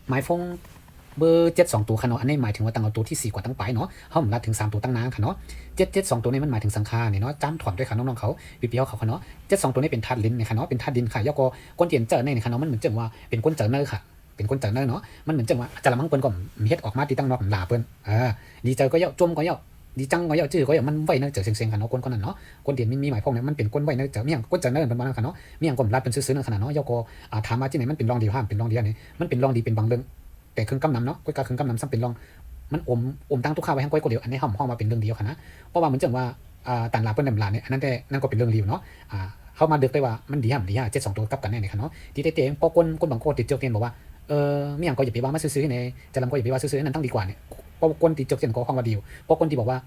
หมายฟงเบอร์7 2ตัวค่ะเนาะอันนี้หมายถึงว่าตั้งเอาตัวที่4กว่าตั้งไปเนาะเฮามันลัดถึง3ตัวตั้งนานค่ะเนาะ7 7 2ตัวนี้มันหมายถึงสังฆาเนี่ยเนาะจ้ำถอนด้วยค่ะน้องๆเขาปีเปียวเขาค่ะเนาะ7 2ตัวนี้เป็นธาตุลิ้นเนี่ยค่ะเนาะเป็นธาตุดินค่ะยกก็ก้นเตียนเจอเนี่ยค่ะเนาะมันเหมือนจังว่าเป็นก้นเจอเนอร์ค่ะเป็นก้นเจอเนอร์เนาะมันเหมือนจังว่าจะละมังเปิ้นก็มีเฮ็ดออกมาที่ตั้งนอกหลาเปิ้นดีใจก็เยาะจมก็เยาะดีจังก็เยาะจื้อก็เยาะมันไว้เนอเจอเซ็งๆค่ะเนาะก้นนั้นเนาะก้นเตียนมีหมายพงเนี่ยมันเป็นก้นไว้เนอเจอมีอย่างก้นเจอเนอร์เป็นมาค่ะเนาะมีอย่างก้มรัดเป็นซื่อๆนั่นขนาดเนาะยกก็ถามมาที่ไหนมันเป็นรองดีห้ามเป็นรองดีอันนี้มันเป็นรองดีเป็นบางเรื่องแต่ครึ่งกำนำเนาะก้อยกาครึ่งกำนำซ้ำเป็นรองมันตั้งทุกข้าวไว้ให้ก้อยก็เดียวอันนี้ห้องมาเป็นเรื่องเดียวค่ะนะเพราะว่าเหมือนจังว่าต่างลาเปิ้นดำลาเนี่ยอันนั้นแต่นั่นก็เป็นเรื่องเดียวเนาะเข้ามาดึกได้ว่ามันดีห้าม7 2ตัวกับกันแน่เนี่ยค่ะเนาะที่เตะพอคนบางคนติดเจอเกณฑ์บอกว่าไม่อย่างก็อย่าไปว่ามาซื้อๆเนี่ยจะลำก็อย่าไปว่าซื้อๆนั่นตั้งดีกว่าเนี่ยพอคนติดเจอเกณฑ์ก็ห้องว่าเดียวพอคนที่บอกว่า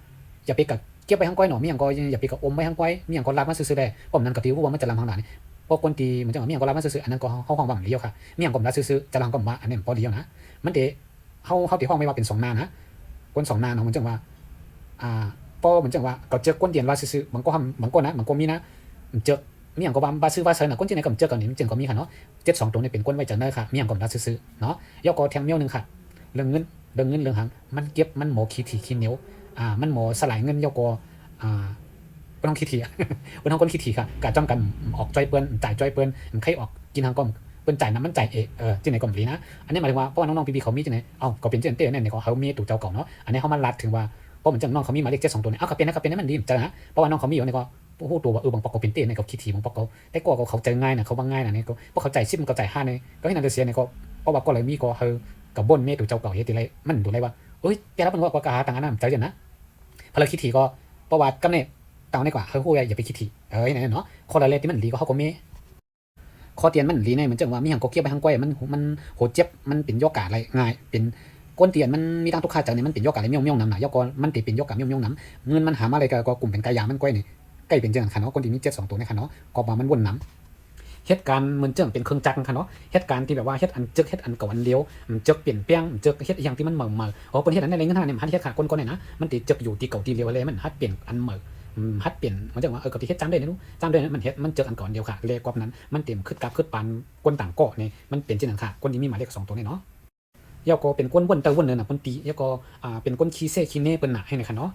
อย่าไปกับเก็บไปห้างก้อยหนอไม่อย่างก็อย่าไปกับอมไว้ห้างก้อยไม่อย่างก็รับมาซื้อๆได้ผมนั้นกับที่ว่ามันจะลำห้างหนาเนี่ยพอคนตีเหมือนจังว่าไม่อย่างก็รับมาซื้อๆอันนั้นก็ห้องว่ามันเดียวค่ะไม่อย่างก็รับซื้อๆจะลำก็ว่าอันนี้พอเดียวนะมันเตะเขาตีห้องไม่ว่าเป็น2หน้านะคน2หน้าเนาะเหมือนจังว่าพอเหมือนจังว่าก็เจอก้นเดียนว่าซื้อๆมันก็ทำมันก็นะมันก็มีนะเจอมีอย่างก็บาซื้อว่าเซอร์นะก้นที่ไหนก็เจอกันนี่มันเจอก็มีค่ะเนาะ7 2ตัวนี่เป็นก้นไว้เจอเนอร์ค่ะมีอย่างก็รับซื้อๆเนาะยกก็แทงเมี้ยวนึงค่ะเรื่องเงินเรื่องหางมันเก็บมันหมอขี้ถี่ขี้เหนียวมันหมอสลายเงินยกก็ไม่ต้องขี้ถี่ไม่ต้องก้นขี้ถี่ค่ะกะจ้องกันออกใจเปิ้นจ่ายใจเปิ้นใครออกกินทางก้มเปิ้นจ่ายน้ำมันจ่ายที่ไหนก็มีนะอันนี้หมายถึงว่าเพราะว่าน้องๆพี่ๆเขามีที่ไหนก็เป็นเจนเต้เนี่ยเขามีตู่เจ้าเก่าเนาะอันนี้เขามาลัดถึงว่าเพราะเหมือนจังน้องเขามีหมายเลข7 2ตัวเนี่ยก็เป็นนะมันดีจังนะเพราะว่าน้องเขามีอยู่เนี่ยก็ผู้ตัวว่าบางปอกก็เป็นเต้เนี่ยเขาขี้ถี่บางปอกเขาแต่ก็เขาใจง่ายนะเขาบางง่ายนะเนี่ยก็เพราะเขาใจ10มันก็ใจ5เนี่ยก็ให้นันเดเซียเนี่ยก็เพราะว่าก็เลยมีก็เฮอกับบนเมตู่เจ้าเก่าเฮ็ดติไรมันดูไรว่าเอ้ยแต่ละมันว่าก็กาต่างกันนะใจเย็นนะพอเราขี้ถี่ก็ประวัติกำเนิดต่างดีกว่าเฮอฮู้อย่าไปขี้ถี่เนี่ยเนาะคนละเลที่มันดีก็เขาก็มีข้อเตียนมันลีเนี่ยเหมือนจังว่ามีอย่างก็เกี่ยวไปทางก้อยมันโหเจ็บมันเป็นโยกาอะไรง่ายเป็นก้นเตียนมันมีตั้งทุกข้าจากเนี่ยมันเป็นโยกาอะไรเมี่ยงน้ำหนาโยกมันติเป็นโยกาเมี่ยงน้ำเงินมันหามาอะไรก็กลุ่มเป็นกายามันก้อยนี่ใกล้เป็นจังขันเนาะคนที่มี7 2ตัวในขันเนาะก็มามันวนน้ำเหตุการณ์เหมือนจังเป็นเครื่องจักรขันเนาะเหตุการณ์ที่แบบว่าเฮ็ดอันจึกเฮ็ดอันกับอันเดียวจึกเปลี่ยนแปลงจึกเฮ็ดอย่างที่มันเหม่อเป็นเฮ็ดอันในเงินทางเนี่ยมันเฮ็ดขาก้นเนี่ยนะมันติจึกอยู่ที่เก่าที่เดียวเลยมันฮัดเปลี่ยนอันเหม่อฮัดเปลี่ยนมันจะว่ากับที่เฮ็ดจำได้นะลูกจำได้มันเฮ็ดมันเจออันก่อนเดียวค่ะเลขกว่านั้นมันเต็มขึ้นกราฟขึ้นปานก้นต่างเกาะนี่มันเปลี่ยนจินต่างค่ะก้นที่มีหมายเลข2ตัวนี่เนาะยาก็เป็นก้นวนเตอวนเนินน่ะก้นตียาก็เป็นก้นคีเซ่คีเน่เปิ้นน่ะให้ในค่ะเนาะ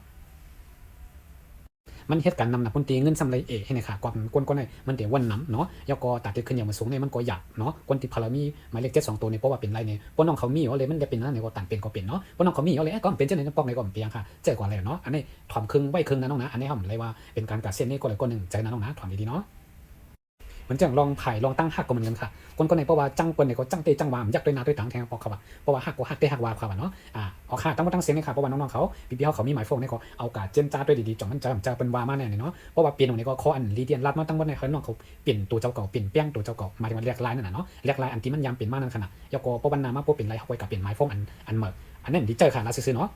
มันเฮ็ดการนำหนักก้นตีเงินสำไรให้ในค่ะกว่าก้นมันเดี๋ยววนน้ำเนาะยาก็ตัดที่ขึ้นอย่างมาสูงเนี่ยมันก็หยักเนาะก้นที่พารามีหมายเลข7 2ตัวนี่เพราะว่าเป็นไรเนี่ยพวกน้องเขามีอยู่เลยมันจะเป็นนั่นเนี่ยก็ตัดเป็นก็เป็นเนาะพวกน้องเขามีอยู่เลยก็เป็นจังได๋ปอกในก็เปียงค่ะเจ๊กว่าแล้วเนาะอันนี้ถอมครึ่งไว้ครึ่งนะน้องนะอันนี้เฮาเลยว่าเป็นการกัดเส้นนี่ก็เลยก้นนึงใจนะน้องนะถอมดีๆเนาะเหมือนจังลองไผ่ลองตั้งหักก็เหมือนกันค่ะคนในเพราะว่าจังเปิ้นเนี่ยก็จังเตจังวามยักด้วยนาด้วยตังแทงปอกเขาว่าเพราะว่าหักก็หักเตหักวาเขาว่าเนาะเอาค่ะตั้งเสียงเลยค่ะเพราะว่าน้องๆเขาพี่ๆเขามีหมายโฟงเนี่ยก็เอากาเจนจ้าด้วยดีๆจ่องมันจะเป็นวามาแน่เนาะเพราะว่าเปลี่ยนตรงนี้ก็ข้ออันลีเดียนรัดมาตั้งวันในเขาน้องเขาเปลี่ยนตัวเจ้าเก่าเปลี่ยนแป้งตัวเจ้าเก่ามาถึงมันเรียกลายนั่นน่ะเนาะเรียกลายอันที่มันยามเปลี่ยนมานั่นขนาดยก็เพราะวันนามาพบเป็นไรเขาไปกับเปลี่ยนหมายโฟงอันเหมืออันนั้นดีเจอค่ะนะซื่อๆเนาะ